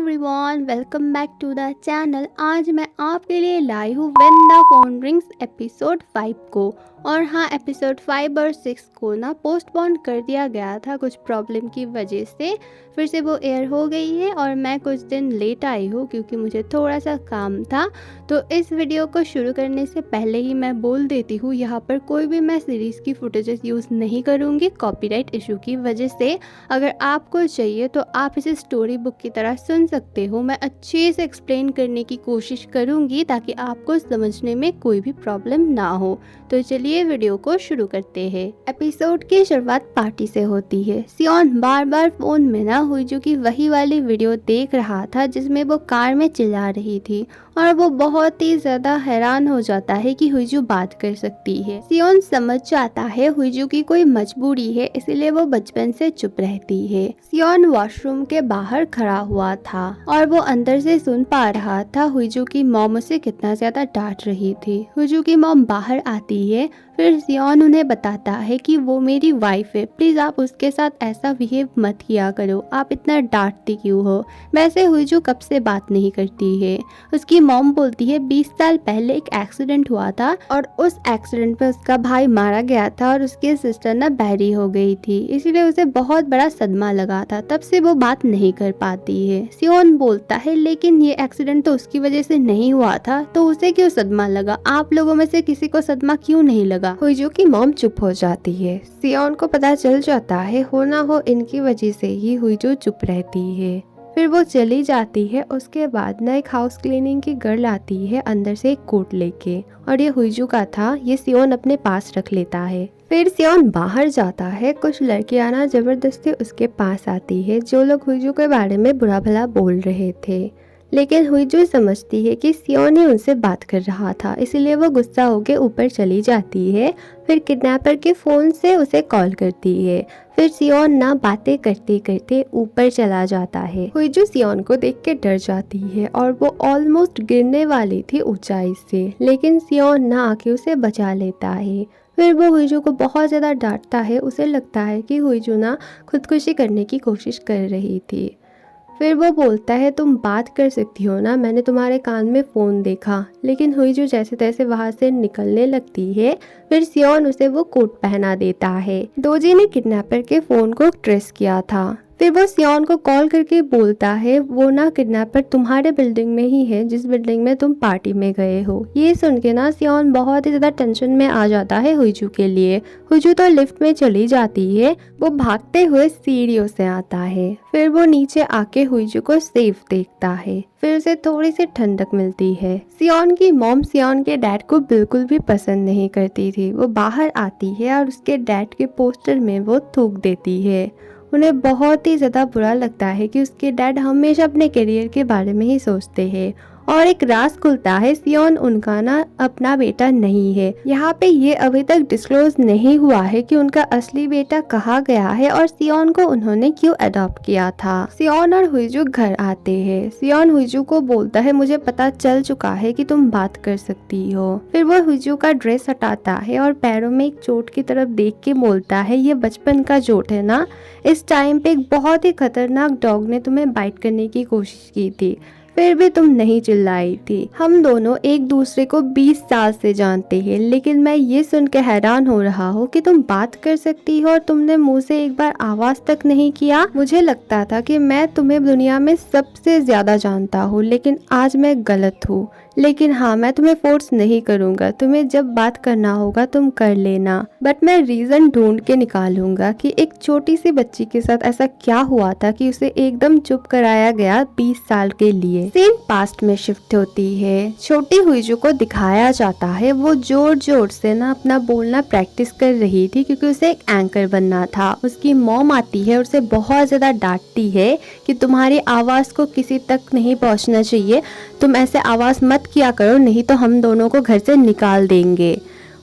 Everyone, welcome back to the channel. आज मैं आपके लिए लाई हूँ when the phone rings episode 5 को। और हाँ, एपिसोड 5 और 6 को ना पोस्टपोन कर दिया गया था कुछ प्रॉब्लम की वजह से। फिर से वो एयर हो गई है और मैं कुछ दिन लेट आई हूँ क्योंकि मुझे थोड़ा सा काम था। तो इस वीडियो को शुरू करने से पहले ही मैं बोल देती हूँ, यहाँ पर कोई भी मैं सीरीज़ की फुटेजेस यूज़ नहीं करूँगी कॉपीराइट इशू की वजह से। अगर आपको चाहिए तो आप इसे स्टोरी बुक की तरह सुन सकते हो। मैं अच्छे से एक्सप्लेन करने की कोशिश करूँगी ताकि आपको समझने में कोई भी प्रॉब्लम ना हो। तो चलिए वीडियो को शुरू करते हैं। एपिसोड की शुरुआत पार्टी से होती है। सियोन बार बार फोन में ना हुईजू की वही वाली वीडियो देख रहा था जिसमें वो कार में चिल्ला रही थी और वो बहुत ही ज्यादा हैरान हो जाता है कि हुईजू बात कर सकती है। सियोन समझ जाता है हुईजू की कोई मजबूरी है, इसीलिए वो बचपन से चुप रहती है। सियोन वॉशरूम के बाहर खड़ा हुआ था और वो अंदर से सुन पा रहा था हुईजू की मॉम उसे कितना ज्यादा डांट रही थी। हुईजू की मॉम बाहर आती है, फिर सियोन उन्हें बताता है कि वो मेरी वाइफ है, प्लीज आप उसके साथ ऐसा बिहेव मत किया करो, आप इतना डांटती क्यों हो। वैसे हुईजू कब से बात नहीं करती है। उसकी मॉम बोलती है 20 साल पहले एक एक्सीडेंट हुआ था और उस एक्सीडेंट में उसका भाई मारा गया था और उसकी सिस्टर ना बहरी हो गई थी, इसीलिए उसे बहुत बड़ा सदमा लगा था, तब से वो बात नहीं कर पाती है। सियोन बोलता है लेकिन ये एक्सीडेंट तो उसकी वजह से नहीं हुआ था, तो उसे क्यों सदमा लगा, आप लोगों में से किसी को सदमा क्यों नहीं लगा। हुईजू की मॉम चुप हो जाती है। सियोन को पता चल जाता है हो ना हो इनकी वजह से ही हुईजू चुप रहती है। फिर वो चली जाती है। उसके बाद ना एक हाउस क्लीनिंग की गर्ल आती है अंदर से एक कोट लेके, और ये हुईजू का था, ये सियोन अपने पास रख लेता है। फिर सियोन बाहर जाता है। कुछ लड़कियां ना जबरदस्ती उसके पास आती है जो लोग हुईजू के बारे में बुरा भला बोल रहे थे, लेकिन हुईजू समझती है कि सियोन ही उनसे बात कर रहा था, इसलिए वो गुस्सा होकर ऊपर चली जाती है। फिर किडनैपर के फोन से उसे कॉल करती है। फिर सियोन ना बातें करते करते ऊपर चला जाता है। हुईजू सियोन को देख के डर जाती है और वो ऑलमोस्ट गिरने वाली थी ऊंचाई से, लेकिन सियोन ना आके उसे बचा लेता है। फिर वो हुईजू को बहुत ज़्यादा डांटता है। उसे लगता है कि हुईजू ना खुदकुशी करने की कोशिश कर रही थी। फिर वो बोलता है तुम बात कर सकती हो ना, मैंने तुम्हारे कान में फ़ोन देखा, लेकिन हुईजू जैसे तैसे वहाँ से निकलने लगती है। फिर सियोन उसे वो कोट पहना देता है। दोजी ने किडनैपर के फ़ोन को ट्रेस किया था। फिर वो सियोन को कॉल करके बोलता है वो ना किडनैपर तुम्हारे बिल्डिंग में ही है जिस बिल्डिंग में तुम पार्टी में गए हो। ये सुन के ना सियोन बहुत ही ज्यादा टेंशन में आ जाता है हुईजू के लिए। हुईजू तो लिफ्ट में चली जाती है। वो भागते हुए सीढ़ियों से आता है। फिर वो नीचे आके हुईजू को सेफ देखता है। फिर उसे थोड़ी सी ठंडक मिलती है। सियोन की मॉम सियोन के डैड को बिल्कुल भी पसंद नहीं करती थी। वो बाहर आती है और उसके डैड के पोस्टर में वो थूक देती है। उन्हें बहुत ही ज़्यादा बुरा लगता है कि उसके डैड हमेशा अपने करियर के बारे में ही सोचते हैं। और एक राज खुलता है, सियोन उनका ना अपना बेटा नहीं है। यहाँ पे ये अभी तक डिस्क्लोज नहीं हुआ है कि उनका असली बेटा कहाँ गया है और सियोन को उन्होंने क्यों अडॉप्ट किया था। सियोन और हुईजू घर आते हैं। सियोन हुईजू को बोलता है मुझे पता चल चुका है कि तुम बात कर सकती हो। फिर वो हुईजू का ड्रेस हटाता है और पैरों में एक चोट की तरफ देख के बोलता है ये बचपन का चोट है ना, इस टाइम पे एक बहुत ही खतरनाक डॉग ने तुम्हें बाइट करने की कोशिश की थी, फिर भी तुम नहीं चिल्लाई थी। हम दोनों एक दूसरे को 20 साल से जानते हैं, लेकिन मैं ये सुन के हैरान हो रहा हूँ कि तुम बात कर सकती हो और तुमने मुंह से एक बार आवाज तक नहीं किया। मुझे लगता था कि मैं तुम्हें दुनिया में सबसे ज्यादा जानता हूँ, लेकिन आज मैं गलत हूँ। लेकिन हाँ, मैं तुम्हें फोर्स नहीं करूँगा, तुम्हें जब बात करना होगा तुम कर लेना, बट मैं रीज़न ढूंढ के निकालूंगा कि एक छोटी सी बच्ची के साथ ऐसा क्या हुआ था कि उसे एकदम चुप कराया गया 20 साल के लिए। सीन पास्ट में शिफ्ट होती है। छोटी हुईजू को दिखाया जाता है वो जोर जोर से ना अपना बोलना प्रैक्टिस कर रही थी क्योंकि उसे एक एंकर बनना था। उसकी मॉम आती है और उसे बहुत ज़्यादा डांटती है कि तुम्हारी आवाज़ को किसी तक नहीं पहुँचना चाहिए, तुम ऐसे आवाज़ मत किया करो, नहीं तो हम दोनों को घर से निकाल देंगे।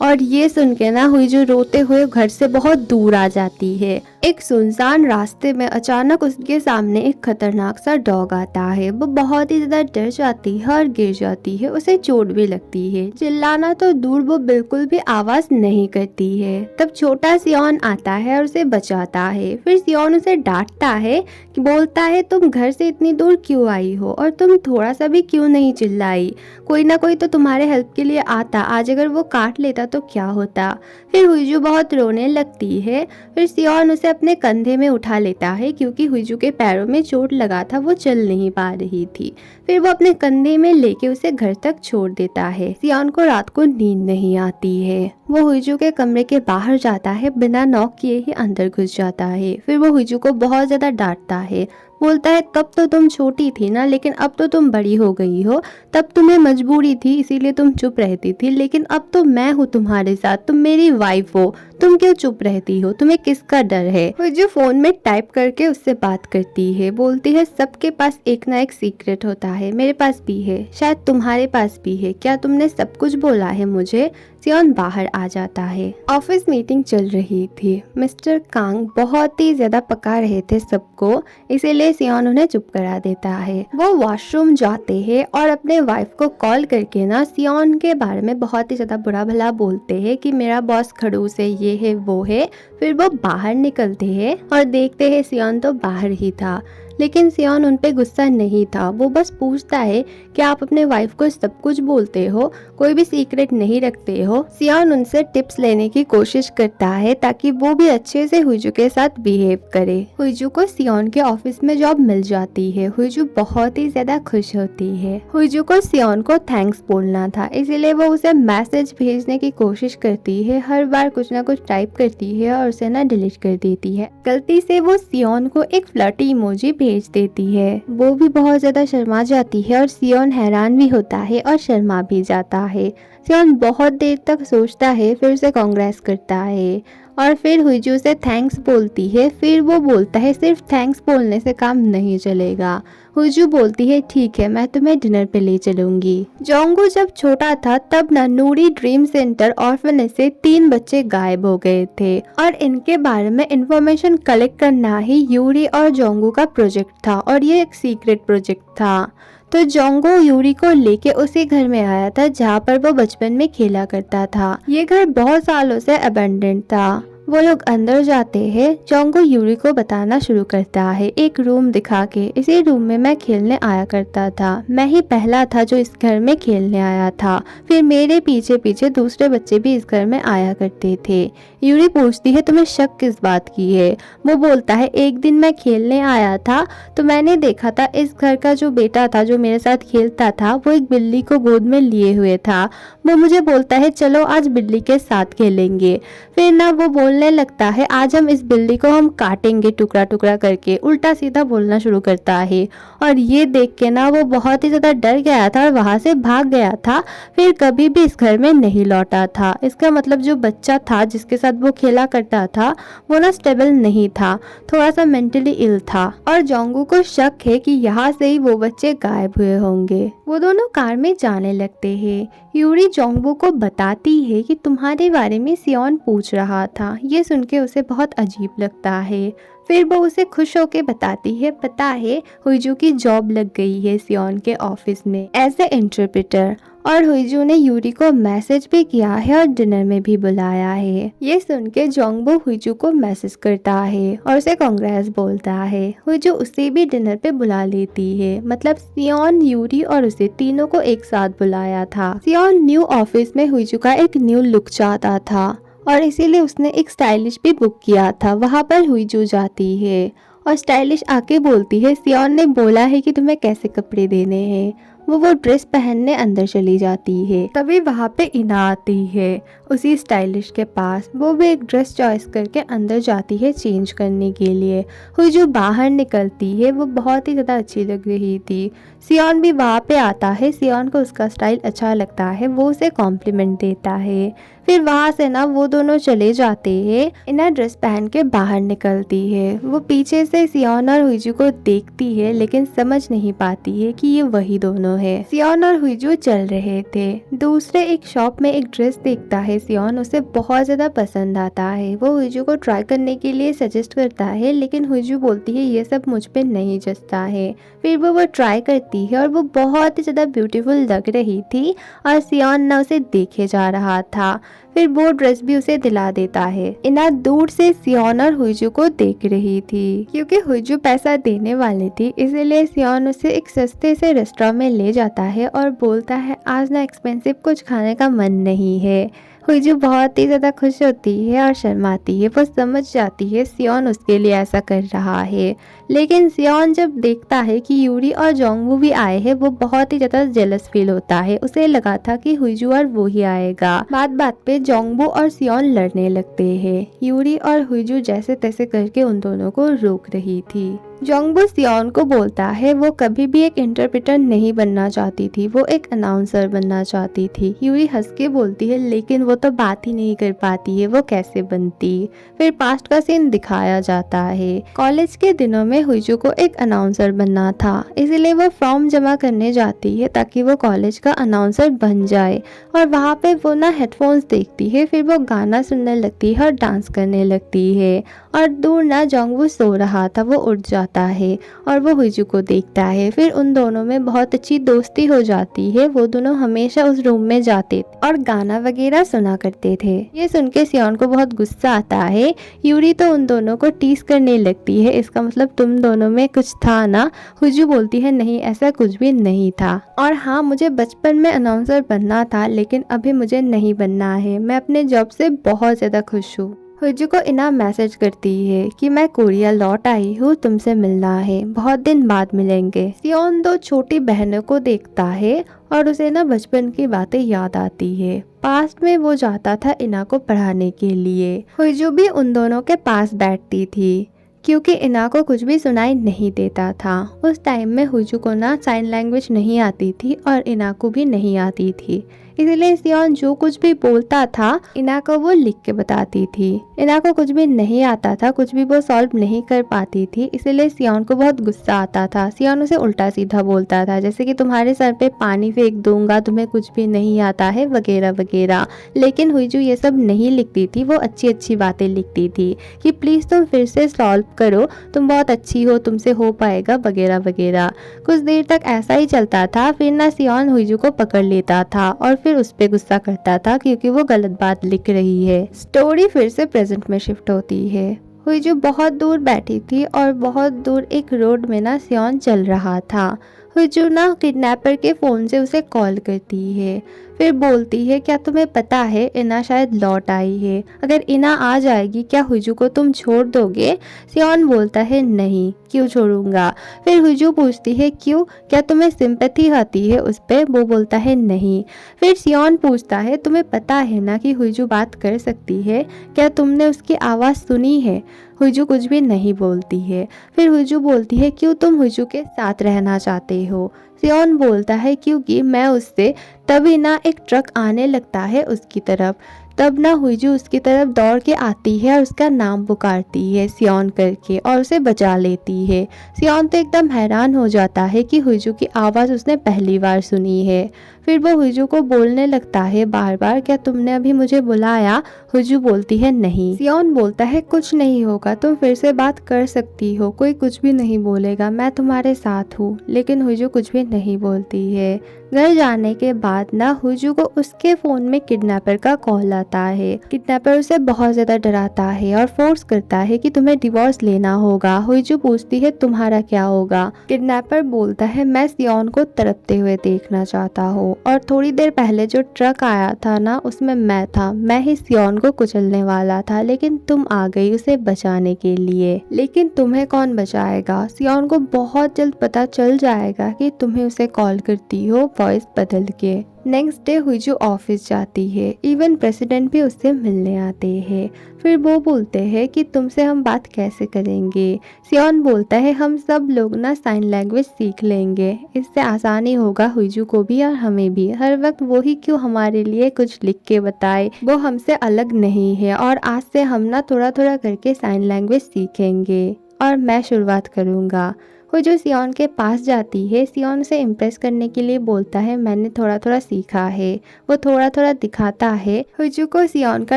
और ये सुन के ना हुईजू रोते हुए घर से बहुत दूर आ जाती है। एक सुनसान रास्ते में अचानक उसके सामने एक खतरनाक सा डॉग आता है। वो बहुत ही ज्यादा डर जाती है और गिर जाती है, उसे चोट भी लगती है। चिल्लाना तो दूर, वो बिल्कुल भी आवाज नहीं करती है। तब छोटा सियोन आता है और उसे बचाता है। फिर सियोन उसे डांटता है कि बोलता है तुम घर से इतनी दूर क्यों आई हो और तुम थोड़ा सा भी क्यों नहीं चिल्लाई। कोई ना कोई तो तुम्हारे हेल्प के लिए आता, आज अगर वो काट लेता तो क्या होता। फिर हुईजू बहुत रोने लगती है। फिर सियोन उसे अपने कंधे में उठा लेता है क्योंकि हुईजू के पैरों में चोट लगा था, वो चल नहीं पा रही थी। फिर वो अपने कंधे में लेके उसे घर तक छोड़ देता है। सियोन को रात को नींद नहीं आती है। वो हुईजू के कमरे के बाहर जाता है, बिना नॉक किए ही अंदर घुस जाता है। फिर वो हुईजू को बहुत ज्यादा डांटता है, बोलता है तब तो तुम छोटी थी ना, लेकिन अब तो तुम बड़ी हो गई हो। तब तुम्हें मजबूरी थी इसीलिए तुम चुप रहती थी, लेकिन अब तो मैं हूँ तुम्हारे साथ, तुम मेरी वाइफ हो, तुम क्यों चुप रहती हो, तुम्हें किसका डर है। वो जो फोन में टाइप करके उससे बात करती है, बोलती है सबके पास एक ना एक सीक्रेट होता है, मेरे पास भी है, शायद तुम्हारे पास भी है, क्या तुमने सब कुछ बोला है मुझे। सियोन बाहर आ जाता है। ऑफिस मीटिंग चल रही थी। मिस्टर कांग बहुत ही ज्यादा पका रहे थे सबको, इसीलिए सियोन उन्हें चुप करा देता है। वो वॉशरूम जाते हैं और अपने वाइफ को कॉल करके ना सियोन के बारे में बहुत ही ज्यादा बुरा भला बोलते हैं कि मेरा बॉस खड़ूस है, ये है वो है। फिर वो बाहर निकलते हैं और देखते हैं सियोन तो बाहर ही था, लेकिन सियोन उन पे गुस्सा नहीं था। वो बस पूछता है कि आप अपने वाइफ को सब कुछ बोलते हो, कोई भी सीक्रेट नहीं रखते हो। सियोन उनसे टिप्स लेने की कोशिश करता है ताकि वो भी अच्छे से हुईजू के साथ बिहेव करे। हुईजू को सियोन के ऑफिस में जॉब मिल जाती है। हुईजू बहुत ही ज्यादा खुश होती है। हुईजू को सियोन को थैंक्स बोलना था, इसीलिए वो उसे मैसेज भेजने की कोशिश करती है। हर बार कुछ ना कुछ टाइप करती है और उसे ना डिलीट कर देती है। गलती से वो सियोन को एक फ्लर्टी इमोजी भेज देती है। वो भी बहुत ज्यादा शर्मा जाती है और सियोन हैरान भी होता है और शर्मा भी जाता है। सियोन बहुत देर तक सोचता है, फिर उसे कांग्रेस करता है और फिर हुईजू से थैंक्स बोलती है। फिर वो बोलता है सिर्फ थैंक्स बोलने से काम नहीं चलेगा। हुईजू बोलती है ठीक है, मैं तुम्हें डिनर पे ले चलूंगी। जोंगू जब छोटा था तब ना नूरी ड्रीम सेंटर ऑर्फनेज से 3 बच्चे गायब हो गए थे और इनके बारे में इंफॉर्मेशन कलेक्ट करना ही यूरी और जोंगू का प्रोजेक्ट था और ये एक सीक्रेट प्रोजेक्ट था। तो जोंगो यूरी को लेके उसी घर में आया था जहाँ पर वो बचपन में खेला करता था। ये घर बहुत सालों से अबेंडेंट था। वो लोग अंदर जाते हैं। जोंगो यूरी को बताना शुरू करता है, एक रूम दिखा के, इसी रूम में मैं खेलने आया करता था, मैं ही पहला था जो इस घर में खेलने आया था, फिर मेरे पीछे पीछे दूसरे बच्चे भी इस घर में आया करते थे। यूरी पूछती है तुम्हें शक किस बात की है। वो बोलता है एक दिन मैं खेलने आया था तो मैंने देखा था इस घर का जो बेटा था जो मेरे साथ खेलता था वो एक बिल्ली को गोद में लिए हुए था। वो मुझे बोलता है चलो आज बिल्ली के साथ खेलेंगे। फिर ना वो बोलने लगता है आज हम इस बिल्ली को हम काटेंगे टुकड़ा टुकड़ा करके, उल्टा सीधा बोलना शुरू करता है। और ये देख के ना वो बहुत ही ज्यादा डर गया था और वहां से भाग गया था। फिर कभी भी इस घर में नहीं लौटा था। इसका मतलब जो बच्चा था जिसके साथ वो खेला करता था वो ना स्टेबल नहीं था, थोड़ा सा मेंटली इल था और जोंगू को शक है कि यहाँ से ही वो बच्चे गायब हुए होंगे। वो दोनों कार में जाने लगते हैं। यूरी जोंगू को बताती है कि तुम्हारे बारे में सियोन पूछ रहा था। ये सुन के उसे बहुत अजीब लगता है। फिर वो उसे खुश होकर बताती है पता है हुईजू की जॉब लग गई है सियोन के ऑफिस में एज ए इंटरप्रेटर और हुईजू ने यूरी को मैसेज भी किया है और डिनर में भी बुलाया है। ये सुन के जोंगबो हुईजू को मैसेज करता है और उसे कांग्रेस बोलता है। हुईजू उसे भी डिनर पे बुला लेती है, मतलब सियोन, यूरी और उसे तीनों को एक साथ बुलाया था। सियोन न्यू ऑफिस में हुईजू का एक न्यू लुक चाहता था और इसीलिए उसने एक स्टाइलिश भी बुक किया था। वहाँ पर हुईजू जाती है और स्टाइलिश आके बोलती है सियोन ने बोला है कि तुम्हें कैसे कपड़े देने हैं। वो ड्रेस पहनने अंदर चली जाती है। तभी वहाँ पे इना आती है उसी स्टाइलिश के पास। वो भी एक ड्रेस चॉइस करके अंदर जाती है चेंज करने के लिए। हुईजू बाहर निकलती है, वो बहुत ही ज़्यादा अच्छी लग रही थी। सियोन भी वहाँ पे आता है। सियोन को उसका स्टाइल अच्छा लगता है, वो उसे कॉम्प्लीमेंट देता है। फिर वहाँ से ना वो दोनों चले जाते हैं। इना ड्रेस पहन के बाहर निकलती है। वो पीछे से सियोन और हुईजू को देखती है लेकिन समझ नहीं पाती है कि ये वही दोनों दोनों है। सियोन और हुईजू चल रहे थे। दूसरे एक शॉप में एक ड्रेस देखता है सियोन, उसे बहुत ज्यादा पसंद आता है। वो हुईजू को ट्राई करने के लिए सजेस्ट करता है, लेकिन हुईजू बोलती है ये सब मुझ पे नहीं जचता है। फिर वो ट्राई करती है और वो बहुत ही ज्यादा ब्यूटीफुल लग रही थी और सियोन ना उसे देखे जा रहा था। फिर वो ड्रेस भी उसे दिला देता है। इना दूर से सियोन और हुईजू को देख रही थी। क्योंकि हुईजू पैसा देने वाली थी, इसीलिए सियोन उसे एक सस्ते से रेस्टोरेंट में ले जाता है और बोलता है आज ना एक्सपेंसिव कुछ खाने का मन नहीं है। हुईजू बहुत ही ज़्यादा खुश होती है और शर्माती है। वो समझ जाती है सियोन उसके लिए ऐसा कर रहा है। लेकिन सियोन जब देखता है कि यूरी और जोंगवू भी आए हैं, वो बहुत ही ज़्यादा जेलस फील होता है। उसे लगा था कि हुईजू और वो ही आएगा। बात बात पे जोंगवू और सियोन लड़ने लगते हैं। यूरी और हुईजू जैसे तैसे करके उन दोनों को रोक रही थी। जोंगवू सियोन को बोलता है वो कभी भी एक इंटरप्रेटर नहीं बनना चाहती थी, वो एक अनाउंसर बनना चाहती थी। यूरी हंस के बोलती है लेकिन वो तो बात ही नहीं कर पाती है, वो कैसे बनती। फिर पास्ट का सीन दिखाया जाता है। कॉलेज के दिनों में हुईजू को एक अनाउंसर बनना था, इसलिए वो फॉर्म जमा करने जाती है ताकि वो कॉलेज का अनाउंसर बन जाए। और वहाँ पे वो ना हेडफोन्स देखती है, फिर वो गाना सुनने लगती है और डांस करने लगती है। और दूर ना जोंगवू सो रहा था, वो उठ जाता है और वो हुईजू को देखता है। फिर उन दोनों में बहुत अच्छी दोस्ती हो जाती है। वो दोनों हमेशा उस रूम में जाते और गाना वगैरह सुना करते थे। ये सुन के सियोन को बहुत गुस्सा आता है। यूरी तो उन दोनों को टीस करने लगती है, इसका मतलब तुम दोनों में कुछ था ना। हुईजू बोलती है नहीं, ऐसा कुछ भी नहीं था। और हाँ, मुझे बचपन में अनाउंसर बनना था, लेकिन अभी मुझे नहीं बनना है। मैं अपने जॉब से बहुत ज्यादा खुश हूँ। हुईजू को इना मैसेज करती है कि मैं कोरिया लौट आई हूँ, तुमसे मिलना है, बहुत दिन बाद मिलेंगे। सियोन दो छोटी बहनों को देखता है और उसे ना बचपन की बातें याद आती है। पास्ट में वो जाता था इना को पढ़ाने के लिए। हुईजू भी उन दोनों के पास बैठती थी क्योंकि इना को कुछ भी सुनाई नहीं देता था। उस टाइम में हुईजू को ना साइन लैंग्वेज नहीं आती थी और इना को भी नहीं आती थी, इसलिए सियोन जो कुछ भी बोलता था इना को वो लिख के बताती थी। इना को कुछ भी नहीं आता था, कुछ भी वो सॉल्व नहीं कर पाती थी, इसलिए सियोन को बहुत गुस्सा आता था। सियोन उसे उल्टा सीधा बोलता था, जैसे कि तुम्हारे सर पे पानी फेंक दूंगा, तुम्हें कुछ भी नहीं आता है, वगैरह वगैरह। लेकिन हुईजू ये सब नहीं लिखती थी, वो अच्छी अच्छी बातें लिखती थी कि प्लीज तुम फिर से सॉल्व करो, तुम बहुत अच्छी हो, तुमसे हो पाएगा, वगैरह वगैरह। कुछ देर तक ऐसा ही चलता था। फिर ना सियोन हुईजू को पकड़ लेता था और फिर उस पे गुस्सा करता था क्योंकि वो गलत बात लिख रही है। स्टोरी फिर से प्रेजेंट में शिफ्ट होती है। हुईजू बहुत दूर बैठी थी और बहुत दूर एक रोड में ना सियोन चल रहा था। हुईजू ना किडनैपर के फोन से उसे कॉल करती है, फिर बोलती है क्या तुम्हें पता है इना शायद लौट आई है, अगर इना आ जाएगी क्या हुईजू को तुम छोड़ दोगे। सियोन बोलता है नहीं, क्यों छोड़ूंगा। फिर हुईजू पूछती है क्यों, क्या तुम्हें सिंपैथी आती है उस पे। वो बोलता है नहीं। फिर सियोन पूछता है तुम्हें पता है ना कि हुईजू बात कर सकती है, क्या तुमने उसकी आवाज़ सुनी है। हुईजू कुछ भी नहीं बोलती है। फिर हुईजू बोलती है क्यों तुम हुईजू के साथ रहना चाहते हो। सियोन बोलता है क्योंकि मैं उससे, तभी ना एक ट्रक आने लगता है उसकी तरफ। तब ना हुईजू उसकी तरफ दौड़ के आती है और उसका नाम पुकारती है सियोन करके और उसे बचा लेती है। सियोन तो एकदम हैरान हो जाता है कि हुईजू की आवाज़ उसने पहली बार सुनी है। फिर वो हुईजू को बोलने लगता है बार बार क्या तुमने अभी मुझे बुलाया। हुईजू बोलती है नहीं। सियोन बोलता है कुछ नहीं होगा, तुम फिर से बात कर सकती हो, कोई कुछ भी नहीं बोलेगा, मैं तुम्हारे साथ हूँ। लेकिन हुईजू कुछ भी नहीं बोलती है। घर जाने के बाद ना हुईजू को उसके फ़ोन में किडनैपर का कॉल आता है। किडनैपर उसे बहुत ज़्यादा डराता है और फोर्स करता है कि तुम्हें डिवोर्स लेना होगा। हुईजू पूछती है तुम्हारा क्या होगा। किडनैपर बोलता है मैं सियोन को तड़पते हुए देखना चाहता हूँ और थोड़ी देर पहले जो ट्रक आया था ना उसमें मैं था, मैं ही सियोन को कुचलने वाला था, लेकिन तुम आ गई उसे बचाने के लिए। लेकिन तुम्हें कौन बचाएगा। सियोन को बहुत जल्द पता चल जाएगा कि तुम्हें उसे कॉल करती हो वॉइस बदल के। नेक्स्ट डे हुईजू ऑफिस जाती है, इवन प्रेसिडेंट भी उससे मिलने आते हैं। फिर वो बोलते हैं कि तुमसे हम बात कैसे करेंगे। सियोन बोलता है हम सब लोग ना साइन लैंग्वेज सीख लेंगे, इससे आसानी होगा हुईजू को भी और हमें भी। हर वक्त वो ही क्यों हमारे लिए कुछ लिख के बताए, वो हमसे अलग नहीं है और आज से हम ना थोड़ा थोड़ा करके साइन लैंग्वेज सीखेंगे और मैं शुरुआत करूँगा। हुजू सियोन के पास जाती है। सियोन उसे इम्प्रेस करने के लिए बोलता है मैंने थोड़ा थोड़ा सीखा है। वो थोड़ा थोड़ा दिखाता है। हुजू को सियोन का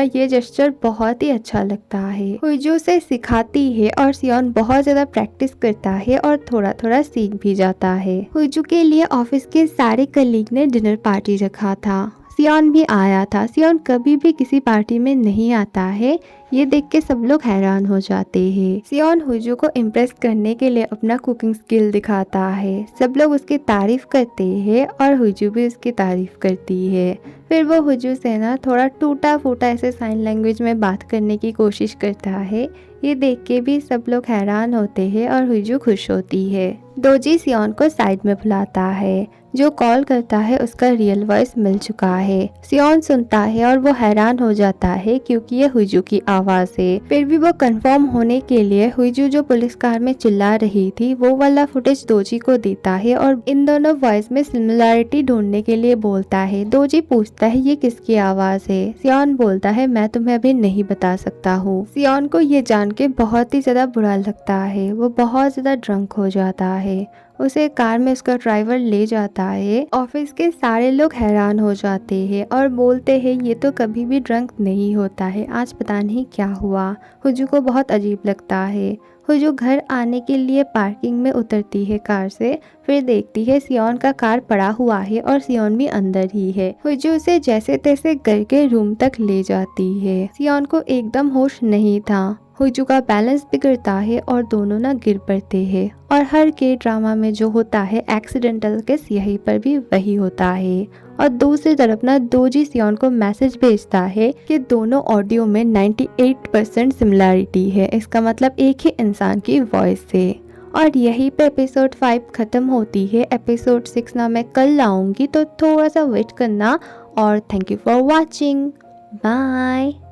ये जेस्चर बहुत ही अच्छा लगता है। हुजू उसे सिखाती है और सियोन बहुत ज्यादा प्रैक्टिस करता है और थोड़ा थोड़ा सीख भी जाता है। हुजू के लिए ऑफिस के सारे कलीग ने डिनर पार्टी रखा था। सियोन भी आया था। सियोन कभी भी किसी पार्टी में नहीं आता है। ये देख के सब लोग हैरान हो जाते हैं। सियोन हुजू को इम्प्रेस करने के लिए अपना कुकिंग स्किल दिखाता है। सब लोग उसकी तारीफ करते हैं और हुजू भी उसकी तारीफ करती है। फिर वो हुजू से ना थोड़ा टूटा फूटा ऐसे साइन लैंग्वेज में बात करने की कोशिश करता है। ये देख के भी सब लोग हैरान होते हैं और हुजू खुश होती है। दोजी सियोन को साइड में बुलाता है। जो कॉल करता है उसका रियल वॉइस मिल चुका है। सियोन सुनता है और वो हैरान हो जाता है क्योंकि ये हुजू की आवाज है। फिर भी वो कंफर्म होने के लिए हुजू जो पुलिस कार में चिल्ला रही थी वो वाला फुटेज दोजी को देता है और इन दोनों वॉइस में सिमिलैरिटी ढूंढने के लिए बोलता है। दोजी पूछता है ये किसकी आवाज है। सियोन बोलता है मैं तुम्हें अभी नहीं बता सकता हूँ। सियोन को ये जान के बहुत ही ज्यादा बुरा लगता है। वो बहुत ज्यादा ड्रंक हो जाता है। उसे कार में उसका ड्राइवर ले जाता है। ऑफिस के सारे लोग हैरान हो जाते हैं और बोलते हैं ये तो कभी भी ड्रंक नहीं होता है, आज पता नहीं क्या हुआ। हुजू को बहुत अजीब लगता है। हुजू घर आने के लिए पार्किंग में उतरती है कार से। फिर देखती है सियोन का कार पड़ा हुआ है और सियोन भी अंदर ही है। हुजू उसे जैसे तैसे करके रूम तक ले जाती है। सियोन को एकदम होश नहीं था। हुजू का बैलेंस बिगड़ता है और दोनों ना गिर पड़ते हैं। और हर के ड्रामा में जो होता है एक्सीडेंटल केस यहीं पर भी वही होता है। और दूसरी तरफ ना दोजी सियोन को मैसेज भेजता है कि दोनों ऑडियो में 98% सिमिलैरिटी है। इसका मतलब एक ही इंसान की वॉइस है। और यहीं पे एपिसोड 5 खत्म होती है। एपिसोड 6 ना मैं कल लाऊंगी, तो थोड़ा सा वेट करना। और thank you for watching. Bye.